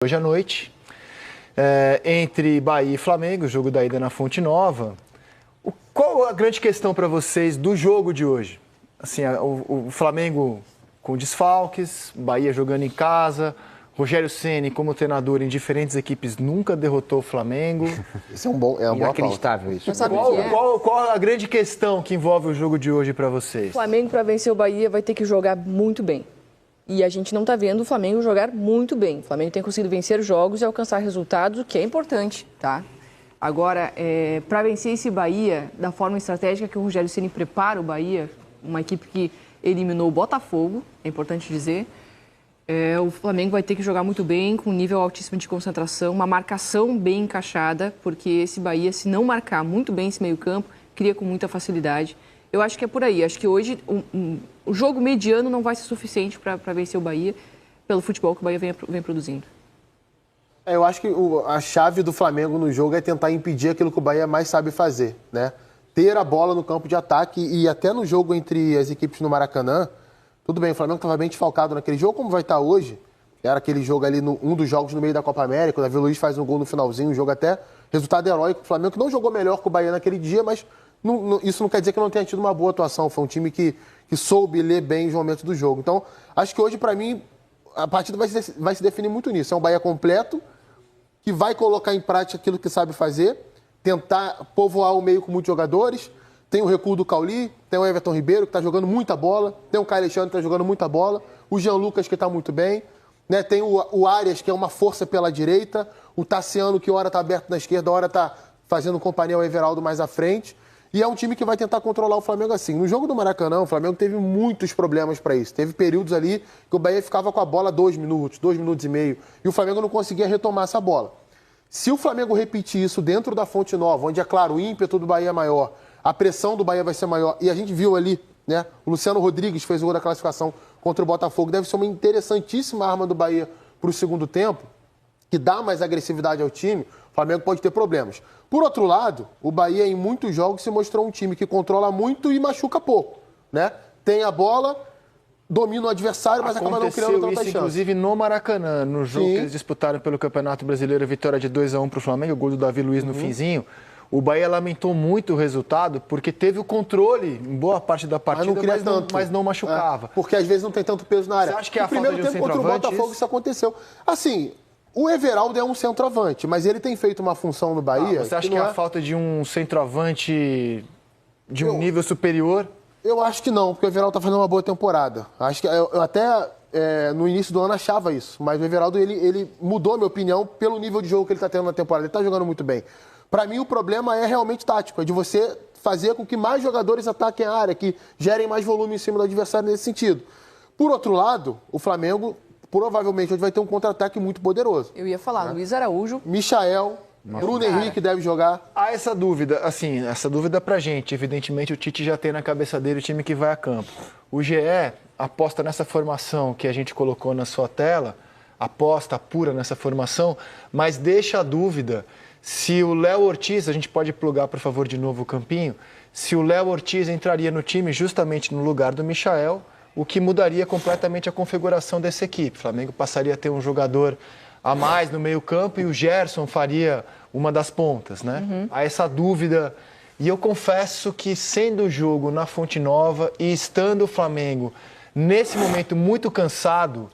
Hoje à noite, entre Bahia e Flamengo, o jogo da ida na Fonte Nova. Qual a grande questão para vocês do jogo de hoje? Assim, o Flamengo com desfalques, Bahia jogando em casa, Rogério Ceni como treinador em diferentes equipes nunca derrotou o Flamengo. Isso é uma boa Inacreditável isso. Qual a grande questão que envolve o jogo de hoje para vocês? O Flamengo, para vencer o Bahia, vai ter que jogar muito bem. E a gente não está vendo o Flamengo jogar muito bem. O Flamengo tem conseguido vencer os jogos e alcançar resultados, o que é importante, tá? Agora, para vencer esse Bahia, da forma estratégica que o Rogério Ceni prepara o Bahia, uma equipe que eliminou o Botafogo, é importante dizer, o Flamengo vai ter que jogar muito bem, com um nível altíssimo de concentração, uma marcação bem encaixada, porque esse Bahia, se não marcar muito bem esse meio-campo, cria com muita facilidade. Eu acho que é por aí. Acho que hoje o jogo mediano não vai ser suficiente para vencer o Bahia, pelo futebol que o Bahia vem produzindo. Eu acho que a chave do Flamengo no jogo é tentar impedir aquilo que o Bahia mais sabe fazer, né? Ter a bola no campo de ataque e até no jogo entre as equipes no Maracanã, tudo bem, o Flamengo estava bem desfalcado naquele jogo, como vai estar hoje. Era aquele jogo ali, um dos jogos no meio da Copa América, o Davi Luiz faz um gol no finalzinho, um jogo até resultado heróico. O Flamengo que não jogou melhor que o Bahia naquele dia, mas isso não quer dizer que não tenha tido uma boa atuação. Foi um time que soube ler bem os momentos do jogo. Então, acho que hoje, para mim, a partida vai se definir muito nisso. É um Bahia completo, que vai colocar em prática aquilo que sabe fazer, tentar povoar o meio com muitos jogadores. Tem o recuo do Cauli, tem o Everton Ribeiro, que está jogando muita bola, tem o Caio Alexandre, que está jogando muita bola, o Jean Lucas, que está muito bem, né? Tem o Arias, que é uma força pela direita, o Tassiano, que hora está aberto na esquerda, hora está fazendo companhia ao Everaldo mais à frente. E é um time que vai tentar controlar o Flamengo assim. No jogo do Maracanã, o Flamengo teve muitos problemas para isso. Teve períodos ali que o Bahia ficava com a bola 2 minutos, 2 minutos e meio, e o Flamengo não conseguia retomar essa bola. Se o Flamengo repetir isso dentro da Fonte Nova, onde, é claro, o ímpeto do Bahia é maior, a pressão do Bahia vai ser maior, e a gente viu ali, né, o Luciano Rodrigues fez o gol da classificação contra o Botafogo, deve ser uma interessantíssima arma do Bahia para o segundo tempo, que dá mais agressividade ao time, o Flamengo pode ter problemas. Por outro lado, o Bahia em muitos jogos se mostrou um time que controla muito e machuca pouco, né? Tem a bola, domina o adversário, mas acaba não criando tantas chances. Inclusive no Maracanã, no jogo que eles disputaram pelo Campeonato Brasileiro, vitória de 2-1 para o Flamengo, o gol do Davi Luiz no finzinho. O Bahia lamentou muito o resultado porque teve o controle em boa parte da partida, mas não machucava. Porque às vezes não tem tanto peso na área. Você acha que é a falta de um primeiro tempo contra o Botafogo isso aconteceu. Assim, o Everaldo é um centroavante, mas ele tem feito uma função no Bahia... Você acha que é a falta de um centroavante de um nível superior? Eu acho que não, porque o Everaldo está fazendo uma boa temporada. Acho que eu até no início do ano achava isso, mas o Everaldo ele mudou a minha opinião pelo nível de jogo que ele está tendo na temporada. Ele está jogando muito bem. Para mim, o problema é realmente tático, é de você fazer com que mais jogadores ataquem a área, que gerem mais volume em cima do adversário nesse sentido. Por outro lado, o Flamengo provavelmente hoje vai ter um contra-ataque muito poderoso. Eu ia falar, Luiz Araújo. Michael, Bruno Henrique deve jogar. Há essa dúvida, assim, essa dúvida pra gente. Evidentemente, o Tite já tem na cabeça dele o time que vai a campo. O GE aposta nessa formação que a gente colocou na sua tela, aposta pura nessa formação, mas deixa a dúvida se o Léo Ortiz, a gente pode plugar, por favor, de novo o campinho, se o Léo Ortiz entraria no time justamente no lugar do Michael, o que mudaria completamente a configuração dessa equipe. O Flamengo passaria a ter um jogador a mais no meio-campo e o Gerson faria uma das pontas, né? Há essa dúvida. E eu confesso que, sendo o jogo na Fonte Nova e estando o Flamengo nesse momento muito cansado,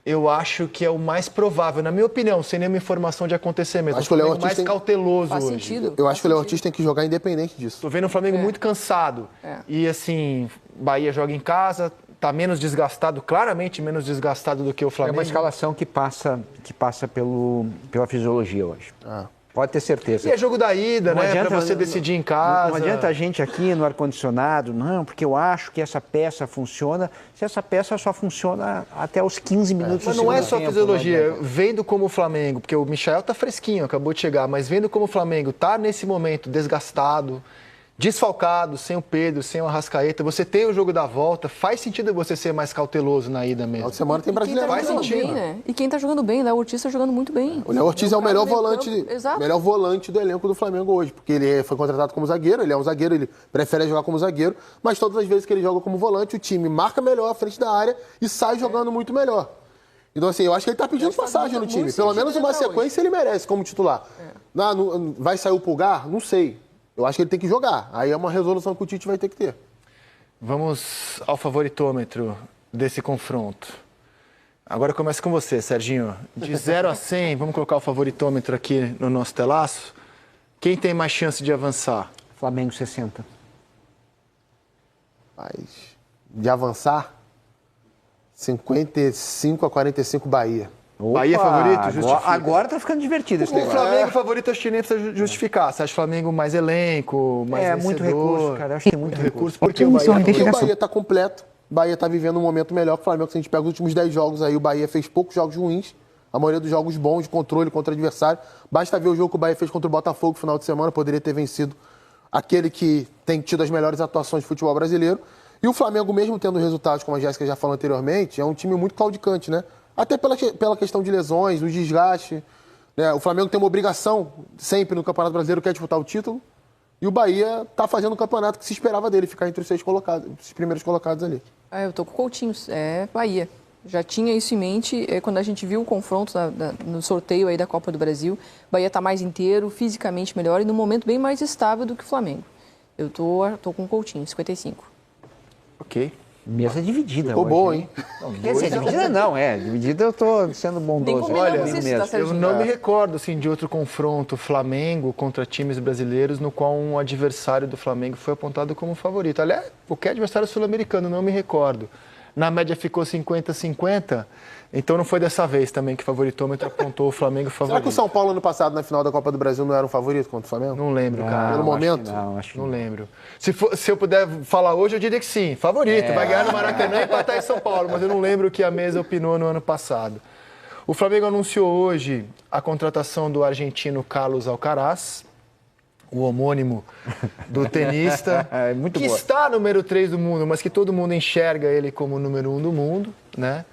eu acho que é o mais provável, na minha opinião, sem nenhuma informação de acontecer mesmo. Acho que o Léo mais cauteloso Faz hoje. sentido. Eu acho que o Léo Ortiz tem que jogar independente disso. Tô vendo o Flamengo muito cansado. E assim, Bahia joga em casa, tá menos desgastado, claramente menos desgastado do que o Flamengo. É uma escalação que passa pela fisiologia hoje. Pode ter certeza. E é jogo da ida, né? Para você decidir em casa. Não adianta a gente aqui no ar-condicionado, não, porque eu acho que essa peça funciona, se essa peça só funciona até os 15 minutos. Mas não é só fisiologia. Vendo como o Flamengo, porque o Michael tá fresquinho, acabou de chegar, mas vendo como o Flamengo tá nesse momento desgastado, desfalcado, sem o Pedro, sem o Arrascaeta, você tem o jogo da volta, faz sentido você ser mais cauteloso na ida mesmo. Outra semana tem brasileiro. Faz sentido. Bem, né? E quem tá jogando bem, o Léo Ortiz tá jogando muito bem. O Léo Ortiz é o melhor volante do elenco do Flamengo hoje, porque ele foi contratado como zagueiro, ele é um zagueiro, ele prefere jogar como zagueiro, mas todas as vezes que ele joga como volante, o time marca melhor à frente da área e sai jogando muito melhor. Então, assim, eu acho que ele tá pedindo passagem no time. Pelo menos uma sequência ele merece como titular. Vai sair o Pulgar? Não sei. Eu acho que ele tem que jogar. Aí é uma resolução que o Tite vai ter que ter. Vamos ao favoritômetro desse confronto. Agora começa com você, Serginho. De 0 a 100, vamos colocar o favoritômetro aqui no nosso telaço. Quem tem mais chance de avançar? Flamengo 60. Mas de avançar, 55 a 45 Bahia. Bahia favorito? Justifica. Agora tá ficando divertido esse O negócio. Flamengo favorito acho que nem precisa justificar. Você acha o Flamengo mais elenco, mais vencedor? Muito recurso, cara. Eu acho que tem muito recurso. Porque o Bahia Porque o Bahia tá completo. O Bahia tá vivendo um momento melhor que o Flamengo. Se a gente pega os últimos 10 jogos aí, o Bahia fez poucos jogos ruins. A maioria dos jogos bons, de controle contra o adversário. Basta ver o jogo que o Bahia fez contra o Botafogo no final de semana. Poderia ter vencido aquele que tem tido as melhores atuações de futebol brasileiro. E o Flamengo, mesmo tendo resultados, como a Jéssica já falou anteriormente, é um time muito claudicante, né? Até pela questão de lesões, do desgaste. Né? O Flamengo tem uma obrigação sempre no Campeonato Brasileiro, que é disputar o título. E o Bahia está fazendo um campeonato que se esperava dele, ficar entre os primeiros colocados ali. Eu tô com o Coutinho, Bahia. Já tinha isso em mente quando a gente viu o confronto no sorteio aí da Copa do Brasil. Bahia está mais inteiro, fisicamente melhor e no momento bem mais estável do que o Flamengo. Eu tô com o Coutinho, 55. Ok. Mesa dividida. Ficou hoje, boa, hein? Quer dizer, dividida não, dividida eu tô sendo bondoso. Olha, Serginho. eu não me recordo assim, de outro confronto Flamengo contra times brasileiros no qual um adversário do Flamengo foi apontado como favorito. Aliás, qualquer adversário sul-americano, não me recordo. Na média ficou 50-50, então não foi dessa vez também que o favoritômetro apontou o Flamengo favorito. Será que o São Paulo, ano passado, na final da Copa do Brasil, não era um favorito contra o Flamengo? Não lembro, cara. Pelo momento? Acho que Não lembro. Se eu puder falar hoje, eu diria que sim. Favorito. Vai ganhar no Maracanã e empatar em São Paulo. Mas eu não lembro o que a mesa opinou no ano passado. O Flamengo anunciou hoje a contratação do argentino Carlos Alcaraz, o homônimo do tenista, muito que boa. está número 3 do mundo, mas que todo mundo enxerga ele como o número 1 do mundo, né?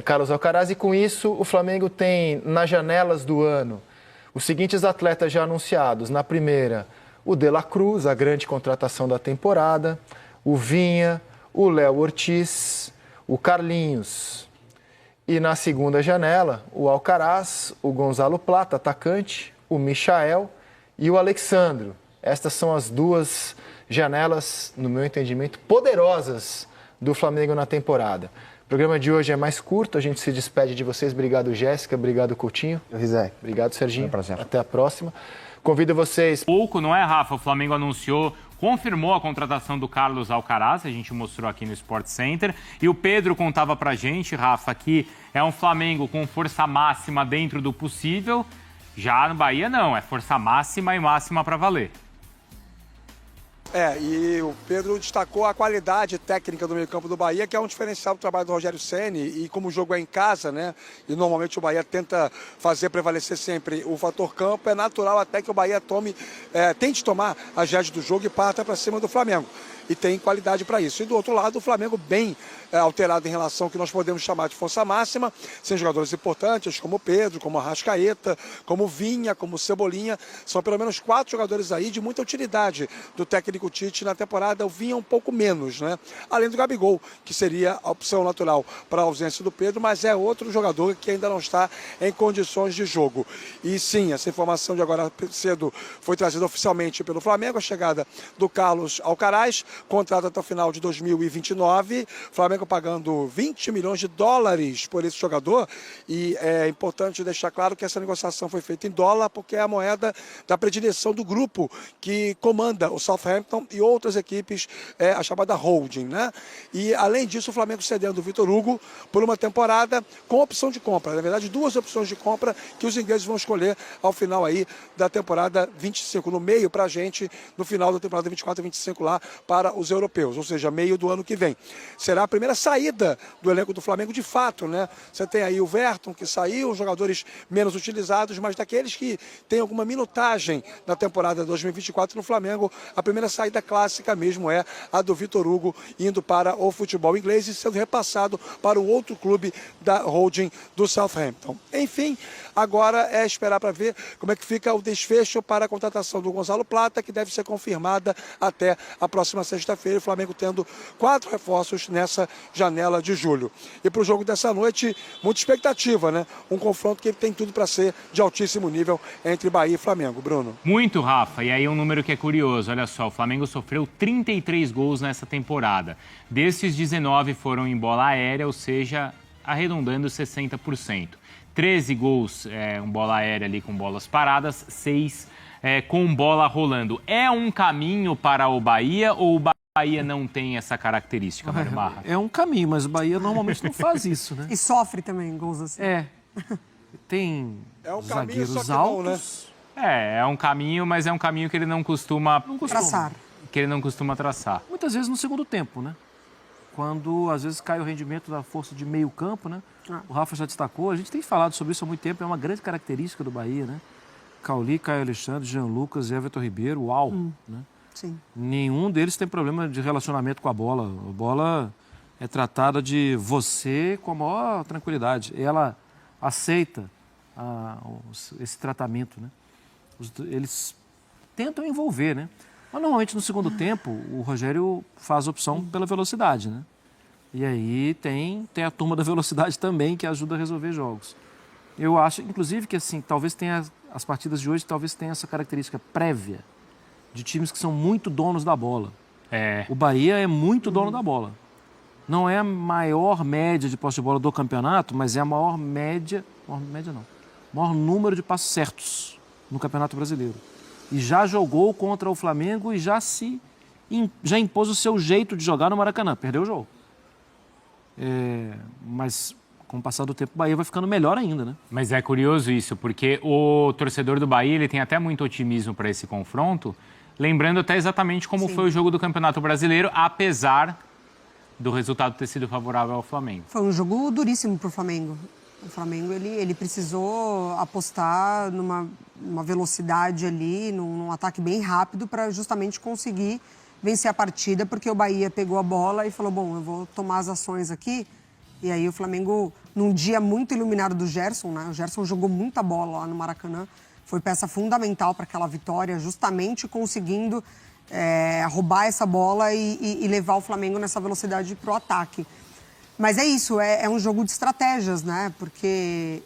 Carlos Alcaraz, e com isso o Flamengo tem, nas janelas do ano, os seguintes atletas já anunciados. Na primeira, o De La Cruz, a grande contratação da temporada, o Vinha, o Léo Ortiz, o Carlinhos. E na segunda janela, o Alcaraz, o Gonzalo Plata, atacante, o Michael e o Alexandro. Estas são as duas janelas, no meu entendimento, poderosas do Flamengo na temporada. O programa de hoje é mais curto, a gente se despede de vocês. Obrigado, Jéssica. Obrigado, Coutinho. Obrigado, Serginho. Foi um prazer. Até a próxima. Convido vocês... Pouco, não é, Rafa? O Flamengo anunciou, confirmou a contratação do Carlos Alcaraz, a gente mostrou aqui no Sport Center. E o Pedro contava pra gente, Rafa, que é um Flamengo com força máxima dentro do possível. Já no Bahia, não. É força máxima e máxima para valer. E o Pedro destacou a qualidade técnica do meio-campo do Bahia, que é um diferencial do trabalho do Rogério Ceni. E como o jogo é em casa, né? E normalmente o Bahia tenta fazer prevalecer sempre o fator campo, é natural até que o Bahia tente tomar as rédeas do jogo e parta para cima do Flamengo. E tem qualidade para isso. E do outro lado, o Flamengo bem alterado em relação ao que nós podemos chamar de força máxima, sem jogadores importantes como o Pedro, como a Arrascaeta, como o Vinha, como o Cebolinha. São pelo menos 4 jogadores aí de muita utilidade do técnico Tite na temporada. O Vinha um pouco menos, né? Além do Gabigol, que seria a opção natural para a ausência do Pedro, mas é outro jogador que ainda não está em condições de jogo. E sim, essa informação de agora cedo foi trazida oficialmente pelo Flamengo, a chegada do Carlos Alcaraz, contrato até o final de 2029, Flamengo pagando 20 milhões de dólares por esse jogador, e é importante deixar claro que essa negociação foi feita em dólar, porque é a moeda da predileção do grupo que comanda o Southampton e outras equipes, a chamada holding, né? E além disso, o Flamengo cedendo o Vitor Hugo por uma temporada com opção de compra, na verdade 2 opções de compra que os ingleses vão escolher ao final aí da temporada 25, no meio pra gente, no final da temporada 24 e 25 lá para os europeus, ou seja, meio do ano que vem. Será a primeira saída do elenco do Flamengo de fato, né? Você tem aí o Verton, que saiu, jogadores menos utilizados, mas daqueles que têm alguma minutagem na temporada 2024 no Flamengo, a primeira saída clássica mesmo é a do Vitor Hugo indo para o futebol inglês e sendo repassado para um outro clube da holding do Southampton. Enfim, agora é esperar para ver como é que fica o desfecho para a contratação do Gonzalo Plata, que deve ser confirmada até a próxima sexta-feira. sexta-feira, o Flamengo tendo 4 reforços nessa janela de julho. E para o jogo dessa noite, muita expectativa, né? Um confronto que tem tudo para ser de altíssimo nível entre Bahia e Flamengo. Bruno. Muito, Rafa. E aí um número que é curioso. Olha só, o Flamengo sofreu 33 gols nessa temporada. Desses, 19 foram em bola aérea, ou seja, arredondando 60%. 13 gols em bola aérea ali com bolas paradas, 6 com bola rolando. É um caminho para o Bahia ou o Bahia não tem essa característica, Mário Marra? É um caminho, mas o Bahia normalmente não faz isso, né? E sofre também gols assim. Tem caminho, zagueiros só que não, né? altos. É um caminho, mas é um caminho que ele não costuma Traçar. traçar. Muitas vezes no segundo tempo, né? Quando às vezes cai o rendimento da força de meio campo, né? O Rafa já destacou, a gente tem falado sobre isso há muito tempo, é uma grande característica do Bahia, né? Cauli, Caio Alexandre, Jean Lucas e Everton Ribeiro, uau! Né? Sim. Nenhum deles tem problema de relacionamento com a bola. A bola é tratada de você com a maior tranquilidade. Ela aceita esse tratamento, né? Eles tentam envolver, né? Mas normalmente no segundo tempo o Rogério faz opção pela velocidade, né? E aí tem a turma da velocidade também que ajuda a resolver jogos. Eu acho, inclusive, que assim, talvez tenha as partidas de hoje talvez tenham essa característica prévia de times que são muito donos da bola. O Bahia é muito dono da bola. Não é a maior média de posse de bola do campeonato, mas é a maior maior número de passos certos no Campeonato Brasileiro. E já jogou contra o Flamengo e já impôs o seu jeito de jogar no Maracanã. Perdeu o jogo. Mas com o passar do tempo o Bahia vai ficando melhor ainda, né? Mas é curioso isso, porque o torcedor do Bahia ele tem até muito otimismo para esse confronto, lembrando até exatamente como foi o jogo do Campeonato Brasileiro, apesar do resultado ter sido favorável ao Flamengo. Foi um jogo duríssimo para o Flamengo. O Flamengo ele precisou apostar numa velocidade ali, num ataque bem rápido para justamente conseguir vencer a partida, porque o Bahia pegou a bola e falou, bom, eu vou tomar as ações aqui. E aí o Flamengo, num dia muito iluminado do Gerson, né? O Gerson jogou muita bola lá no Maracanã, foi peça fundamental para aquela vitória, justamente conseguindo roubar essa bola e levar o Flamengo nessa velocidade para o ataque. Mas é isso, é um jogo de estratégias, né? Porque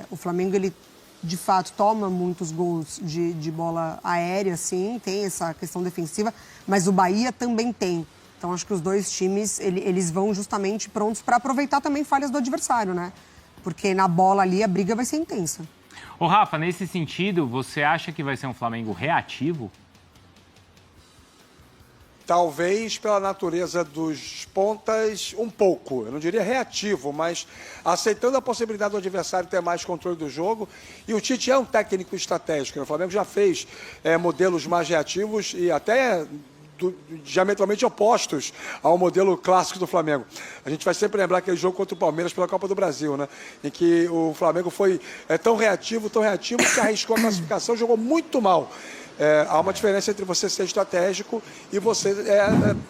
o Flamengo, ele de fato toma muitos gols de bola aérea, sim, tem essa questão defensiva, mas o Bahia também tem. Então, acho que os dois times, eles vão justamente prontos para aproveitar também falhas do adversário, né? Porque na bola ali a briga vai ser intensa. Ô Rafa, nesse sentido, você acha que vai ser um Flamengo reativo? Talvez pela natureza dos pontas, um pouco. Eu não diria reativo, mas aceitando a possibilidade do adversário ter mais controle do jogo. E o Tite é um técnico estratégico. O Flamengo já fez modelos mais reativos e até diametralmente opostos ao modelo clássico do Flamengo. A gente vai sempre lembrar aquele jogo contra o Palmeiras pela Copa do Brasil, né? Em que o Flamengo foi tão reativo, que arriscou a classificação, jogou muito mal. Há uma diferença entre você ser estratégico e você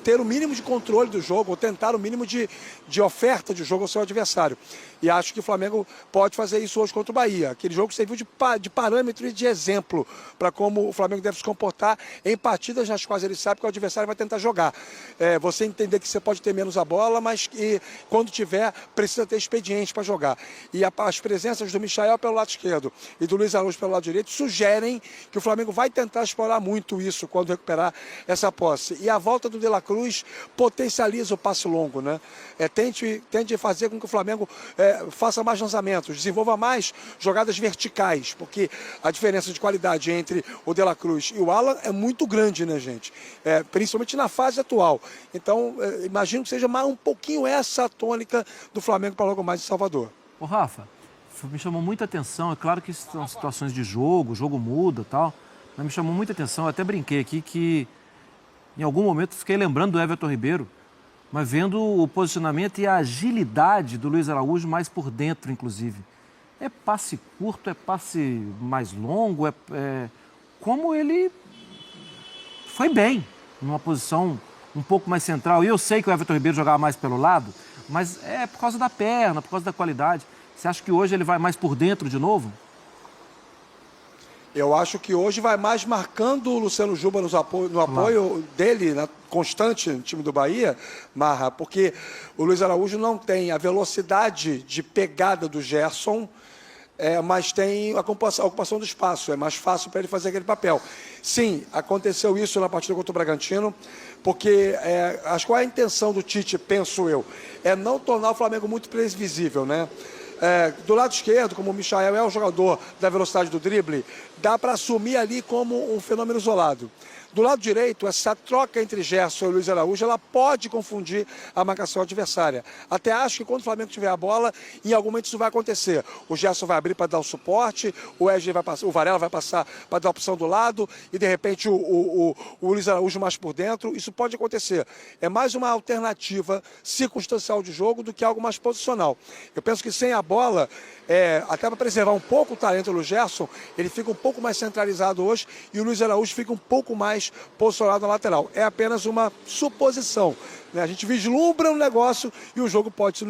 ter o mínimo de controle do jogo, ou tentar o mínimo de oferta de jogo ao seu adversário. E acho que o Flamengo pode fazer isso hoje contra o Bahia. Aquele jogo serviu de parâmetro e de exemplo para como o Flamengo deve se comportar em partidas nas quais ele sabe que o adversário vai tentar jogar. Você entender que você pode ter menos a bola, mas que quando tiver, precisa ter expediente para jogar. E as presenças do Michael pelo lado esquerdo e do Luiz Araújo pelo lado direito sugerem que o Flamengo vai tentar explorar muito isso quando recuperar essa posse. E a volta do De La Cruz potencializa o passe longo, né? Tente fazer com que o Flamengo faça mais lançamentos, desenvolva mais jogadas verticais, porque a diferença de qualidade entre o De La Cruz e o Alan é muito grande, né, gente? Principalmente na fase atual. Então, imagino que seja um pouquinho essa a tônica do Flamengo para logo mais em Salvador. Ô Rafa, me chamou muita atenção, é claro que são situações de jogo, o jogo muda e tal, mas me chamou muita atenção, eu até brinquei aqui que em algum momento fiquei lembrando do Everton Ribeiro, mas vendo o posicionamento e a agilidade do Luiz Araújo mais por dentro, inclusive. É passe curto, é passe mais longo, como ele foi bem numa posição um pouco mais central. E eu sei que o Everton Ribeiro jogava mais pelo lado, mas é por causa da perna, por causa da qualidade. Você acha que hoje ele vai mais por dentro de novo? Eu acho que hoje vai mais marcando o Luciano Juba no apoio dele, constante no time do Bahia, Marra, porque o Luiz Araújo não tem a velocidade de pegada do Gerson, mas tem a ocupação do espaço. É mais fácil para ele fazer aquele papel. Sim, aconteceu isso na partida contra o Bragantino, porque acho que qual é a intenção do Tite, penso eu, é não tornar o Flamengo muito previsível, né? Do lado esquerdo, como o Michael é o jogador da velocidade do drible, dá para assumir ali como um fenômeno isolado. Do lado direito, essa troca entre Gerson e Luiz Araújo, ela pode confundir a marcação adversária. Até acho que quando o Flamengo tiver a bola, em algum momento isso vai acontecer. O Gerson vai abrir para dar o suporte, o Varela vai passar para dar a opção do lado e, de repente, o Luiz Araújo mais por dentro. Isso pode acontecer. É mais uma alternativa circunstancial de jogo do que algo mais posicional. Eu penso que sem a bola, até para preservar um pouco o talento do Gerson, ele fica um pouco mais centralizado hoje e o Luiz Araújo fica um pouco mais posicionado na lateral. É apenas uma suposição, né? A gente vislumbra um negócio e o jogo pode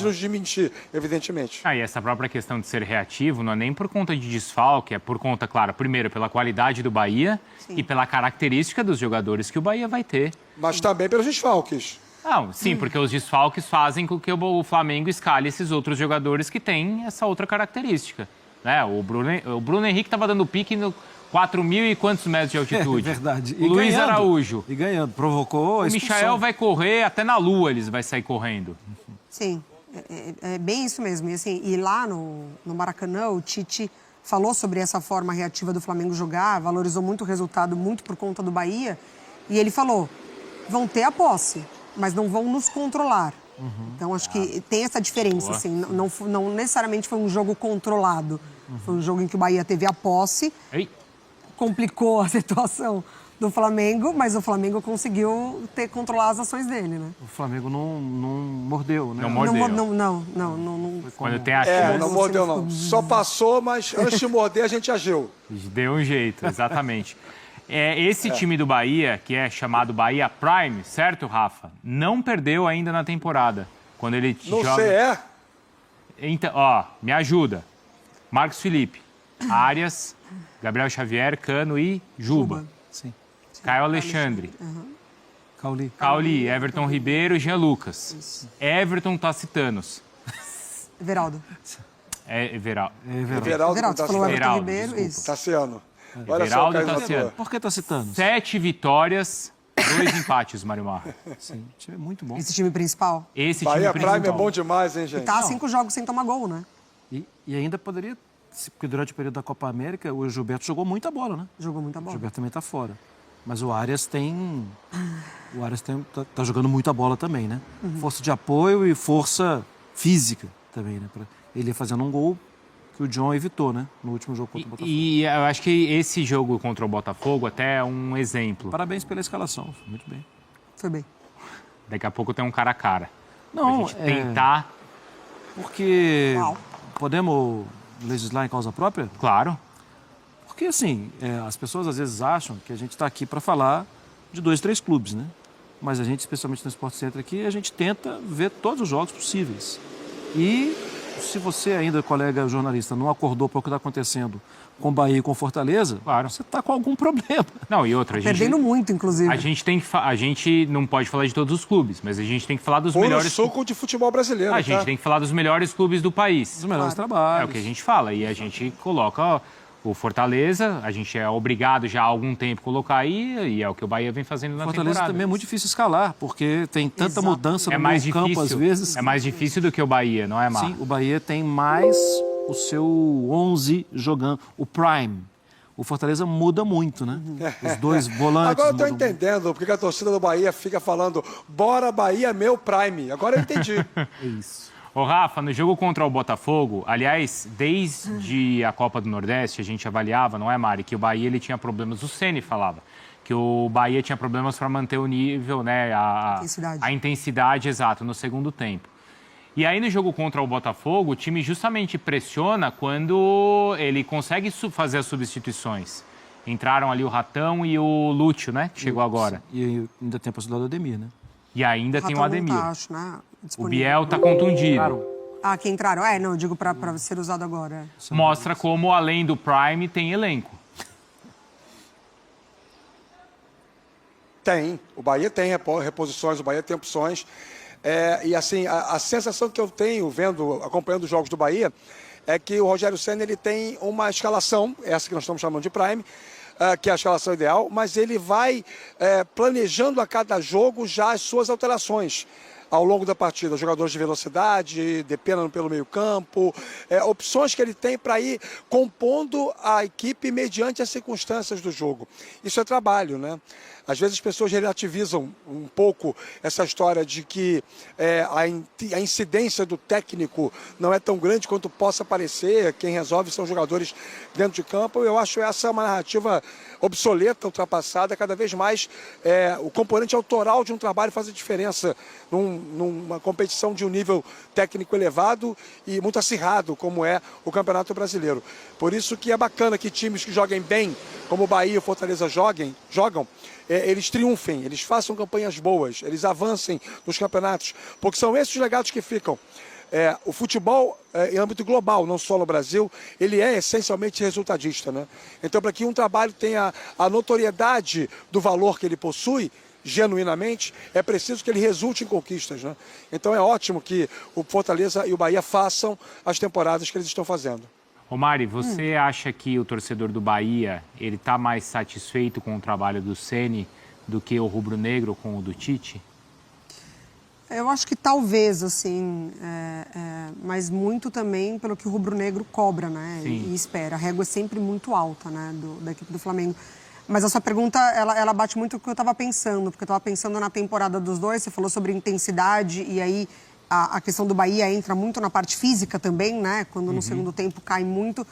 nos desmentir, evidentemente. E essa própria questão de ser reativo não é nem por conta de desfalque, é por conta, claro, primeiro pela qualidade do Bahia e pela característica dos jogadores que o Bahia vai ter. Mas também pelos desfalques. Não, sim, porque os desfalques fazem com que o Flamengo escale esses outros jogadores que têm essa outra característica. Né? O Bruno Henrique estava dando pique no 4.000 e quantos metros de altitude? É verdade. O Luiz Araújo. E ganhando, provocou a expulsão. O Michael vai correr, até na lua eles vai sair correndo. Sim, é bem isso mesmo. E, assim, e lá no Maracanã, o Tite falou sobre essa forma reativa do Flamengo jogar, valorizou muito o resultado, muito por conta do Bahia. E ele falou, vão ter a posse, mas não vão nos controlar. Então, acho que tem essa diferença, assim, não necessariamente foi um jogo controlado. Foi um jogo em que o Bahia teve a posse, complicou a situação do Flamengo, mas o Flamengo conseguiu controlar as ações dele, né? O Flamengo não mordeu, né? Não mordeu. Não. Quando tem a chance... não mordeu, não. Só passou, mas antes de morder, a gente agiu. Deu um jeito, exatamente. Esse time do Bahia, que é chamado Bahia Prime, certo, Rafa? Não perdeu ainda na temporada. Quando ele joga... Não sei, Então, me ajuda. Marcos Felipe, Arias, Gabriel Xavier, Cano e Juba. Sim. Caio Alexandre. Cauli. Everton Ribeiro e Jean Lucas. Everton Tacitanos. Everaldo. Everaldo. Você falou Everton Ribeiro, desculpa. isso. Tassiano. Olha só o Everaldo Caio Tassiano. Por que Tacitanos? 7 vitórias, 2 empates, Mário Marra. Sim, o time é muito bom. Esse time principal. Esse Bahia time Prime é principal. bom demais, hein, gente? Tá 5 jogos sem tomar gol, né? E ainda poderia, porque durante o período da Copa América, o Gilberto jogou muita bola, né? Jogou muita O bola. Gilberto também tá fora. Mas o Arias tá jogando muita bola também, né? Força de apoio e força física também, né? Ele ia fazendo um gol que o John evitou, né? No último jogo contra o Botafogo. E eu acho que esse jogo contra o Botafogo até é um exemplo. Parabéns pela escalação, foi muito bem. Foi bem. Daqui a pouco tem um cara a cara. Não, a gente tentar... Porque podemos legislar em causa própria? Claro. Porque, assim, as pessoas às vezes acham que a gente está aqui para falar de 2, 3 clubes, né? Mas a gente, especialmente no Sport Center aqui, a gente tenta ver todos os jogos possíveis. E se você ainda, colega jornalista, não acordou para o que está acontecendo com Bahia e com Fortaleza, claro, você está com algum problema. Não, e outra, Perdendo muito, inclusive. A gente não pode falar de todos os clubes, mas a gente tem que falar dos melhores... suco de futebol brasileiro, A gente tem que falar dos melhores clubes do país. Os melhores trabalhos. É o que a gente fala. E a gente coloca o Fortaleza, a gente é obrigado já há algum tempo a colocar aí, e é o que o Bahia vem fazendo na Fortaleza temporada. também é muito difícil escalar, porque tem tanta mudança no meio campo, às vezes. É mais difícil do que o Bahia, não é, Mar? Sim, o Bahia tem mais o seu 11 jogando, o prime. O Fortaleza muda muito, né? Os dois volantes. Agora eu tô mudam entendendo porque a torcida do Bahia fica falando bora Bahia, meu prime. Agora eu entendi. É isso. Ô, Rafa, no jogo contra o Botafogo, aliás, desde a Copa do Nordeste, a gente avaliava, não é, Mari, que o Bahia ele tinha problemas, o Ceni falava, que o Bahia tinha problemas para manter o nível, né, a intensidade, exato, no segundo tempo. E aí no jogo contra o Botafogo, o time justamente pressiona quando ele consegue fazer as substituições. Entraram ali o Ratão e o Lúcio, né, que chegou agora. E ainda tem a possibilidade do Ademir, né? E ainda tem o Ademir. Tá, acho, né? O Biel tá contundido. Ah, que entraram. Não, eu digo para ser usado agora. Mostra como, além do Prime, tem elenco. Tem. O Bahia tem reposições, o Bahia tem opções. E assim, a sensação que eu tenho acompanhando os jogos do Bahia é que o Rogério Ceni ele tem uma escalação, essa que nós estamos chamando de Prime, que é a escalação ideal, mas ele vai planejando a cada jogo já as suas alterações ao longo da partida. Jogadores de velocidade, dependendo pelo meio campo, opções que ele tem para ir compondo a equipe mediante as circunstâncias do jogo. Isso é trabalho, né? Às vezes as pessoas relativizam um pouco essa história de que a incidência do técnico não é tão grande quanto possa parecer, quem resolve são jogadores dentro de campo. Eu acho essa uma narrativa obsoleta, ultrapassada. Cada vez mais o componente autoral de um trabalho faz a diferença numa competição de um nível técnico elevado e muito acirrado, como é o Campeonato Brasileiro. Por isso que é bacana que times que joguem bem, como o Bahia e o Fortaleza jogam, eles triunfem, eles façam campanhas boas, eles avancem nos campeonatos, porque são esses os legados que ficam. O futebol, em âmbito global, não só no Brasil, ele é essencialmente resultadista, né? Então, para que um trabalho tenha a notoriedade do valor que ele possui, genuinamente, é preciso que ele resulte em conquistas, né? Então é ótimo que o Fortaleza e o Bahia façam as temporadas que eles estão fazendo. Ô Mari, você acha que o torcedor do Bahia, ele está mais satisfeito com o trabalho do Ceni do que o rubro-negro com o do Tite? Eu acho que talvez, assim, mas muito também pelo que o rubro-negro cobra, né? E espera. A régua é sempre muito alta, né, da equipe do Flamengo. Mas a sua pergunta, ela bate muito com o que eu estava pensando, porque eu estava pensando na temporada dos dois, você falou sobre intensidade, e aí a questão do Bahia entra muito na parte física também, né? Quando no segundo tempo cai muito.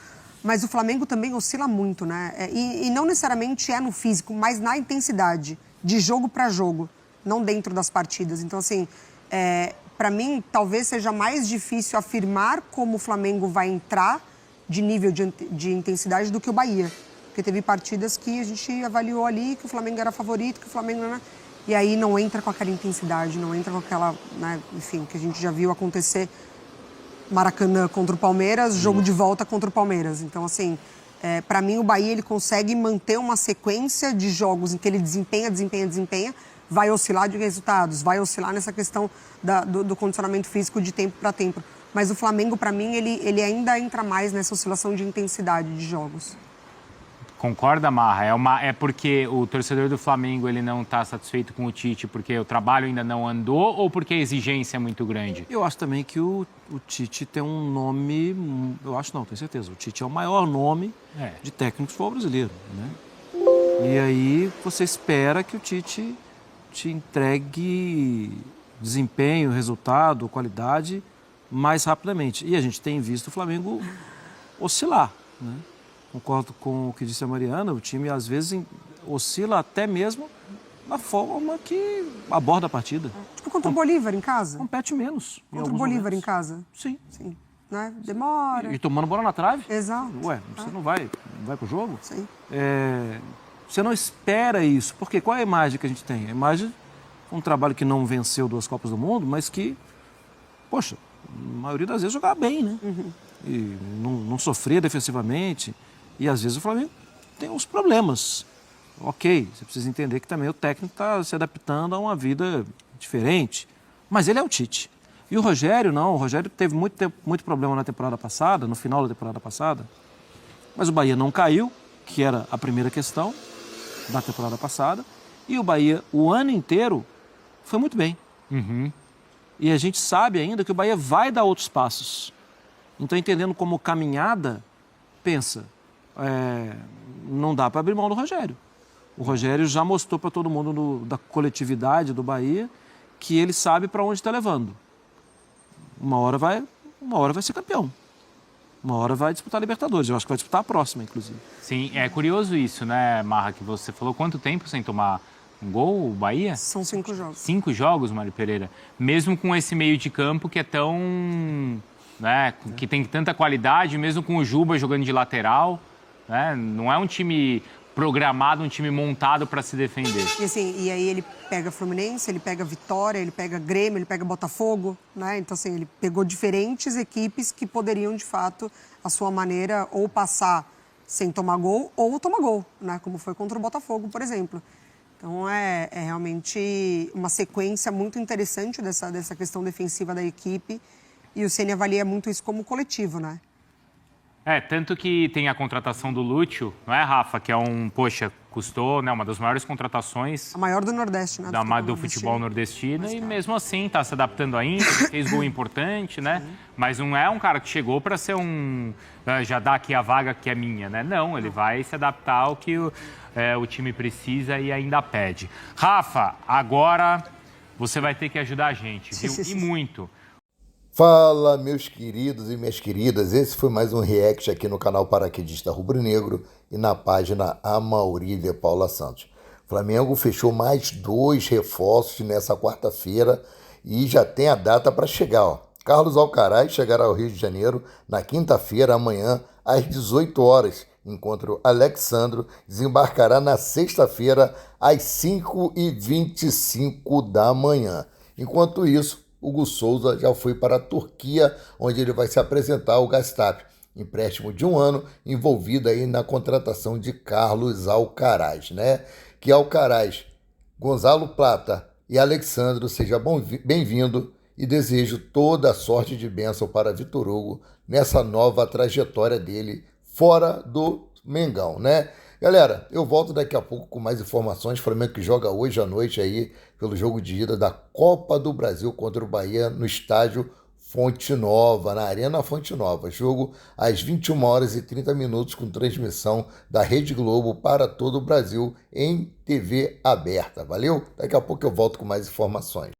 Mas o Flamengo também oscila muito, né? E não necessariamente no físico, mas na intensidade, de jogo para jogo, não dentro das partidas. Então, assim, para mim, talvez seja mais difícil afirmar como o Flamengo vai entrar de nível de intensidade do que o Bahia. Porque teve partidas que a gente avaliou ali que o Flamengo era favorito, que o Flamengo não era... E aí não entra com aquela intensidade, não entra com aquela, né, enfim, que a gente já viu acontecer Maracanã contra o Palmeiras, jogo de volta contra o Palmeiras. Então, assim, para mim o Bahia ele consegue manter uma sequência de jogos em que ele desempenha, vai oscilar de resultados, vai oscilar nessa questão do condicionamento físico de tempo para tempo. Mas o Flamengo, para mim, ele ainda entra mais nessa oscilação de intensidade de jogos. Concorda, Marra? É porque o torcedor do Flamengo ele não está satisfeito com o Tite porque o trabalho ainda não andou ou porque a exigência é muito grande? Eu acho também que o Tite tem um nome... Eu acho não, tenho certeza. O Tite é o maior nome de técnico do futebol brasileiro, né? E aí você espera que o Tite te entregue desempenho, resultado, qualidade mais rapidamente. E a gente tem visto o Flamengo oscilar, né? Concordo com o que disse a Mariana, o time às vezes oscila até mesmo na forma que aborda a partida. Tipo contra o Bolívar em casa? Compete menos. Contra o Bolívar em casa? Sim. Sim. Né? Demora. E tomando bola na trave? Exato. Ué, você não vai pro jogo? Sim. Você não espera isso. Porque qual é a imagem que a gente tem? A imagem de um trabalho que não venceu 2 Copas do Mundo, mas que, poxa, a maioria das vezes jogava bem, né? E não sofria defensivamente. E às vezes o Flamengo tem uns problemas. Ok, você precisa entender que também o técnico está se adaptando a uma vida diferente. Mas ele é o Tite. E o Rogério, não. O Rogério teve muito problema na temporada passada, no final da temporada passada. Mas o Bahia não caiu, que era a primeira questão da temporada passada. E o Bahia, o ano inteiro, foi muito bem. E a gente sabe ainda que o Bahia vai dar outros passos. Então, entendendo como caminhada, pensa... não dá para abrir mão do Rogério. O Rogério já mostrou para todo mundo da coletividade do Bahia que ele sabe para onde está levando. Uma hora vai ser campeão. Uma hora vai disputar a Libertadores. Eu acho que vai disputar a próxima, inclusive. Sim, é curioso isso, né, Marra, que você falou. Quanto tempo sem tomar um gol, o Bahia? São 5 jogos. 5 jogos, Mário Pereira. Mesmo com esse meio de campo que é tão... né, que tem tanta qualidade, mesmo com o Juba jogando de lateral... né? Não é um time programado, um time montado para se defender. E assim, e aí ele pega Fluminense, ele pega Vitória, ele pega Grêmio, ele pega Botafogo, né? Então assim, ele pegou diferentes equipes que poderiam de fato, a sua maneira, ou passar sem tomar gol ou tomar gol, né? Como foi contra o Botafogo, por exemplo. Então é realmente uma sequência muito interessante dessa questão defensiva da equipe e o Ceni avalia muito isso como coletivo, né? Tanto que tem a contratação do Lúcio, não é, Rafa? Que é custou, né, uma das maiores contratações. A maior do Nordeste, né? Do futebol nordestino. E mesmo assim, está se adaptando ainda, fez gol importante, né? Sim. Mas não é um cara que chegou para ser já dá aqui a vaga que é minha, né? Não, ele vai se adaptar ao que o time precisa e ainda pede. Rafa, agora você vai ter que ajudar a gente, viu? E muito. Fala, meus queridos e minhas queridas, esse foi mais um react aqui no canal Paraquedista Rubro-Negro e na página Amaurília Paula Santos. O Flamengo fechou mais 2 reforços nessa quarta-feira e já tem a data para chegar. Ó. Carlos Alcaraz chegará ao Rio de Janeiro na quinta-feira, amanhã, às 18 horas, enquanto Alexandro desembarcará na sexta-feira, às 5h25 da manhã. Enquanto isso, Hugo Souza já foi para a Turquia, onde ele vai se apresentar ao Gazprom, empréstimo de 1 ano, envolvido aí na contratação de Carlos Alcaraz, né? Que Alcaraz, Gonzalo Plata e Alexandro, seja bem-vindo e desejo toda a sorte de bênção para Vitor Hugo nessa nova trajetória dele fora do Mengão, né? Galera, eu volto daqui a pouco com mais informações. Flamengo que joga hoje à noite aí pelo jogo de ida da Copa do Brasil contra o Bahia no estádio Fonte Nova, na Arena Fonte Nova. Jogo às 21h30 com transmissão da Rede Globo para todo o Brasil em TV aberta. Valeu? Daqui a pouco eu volto com mais informações.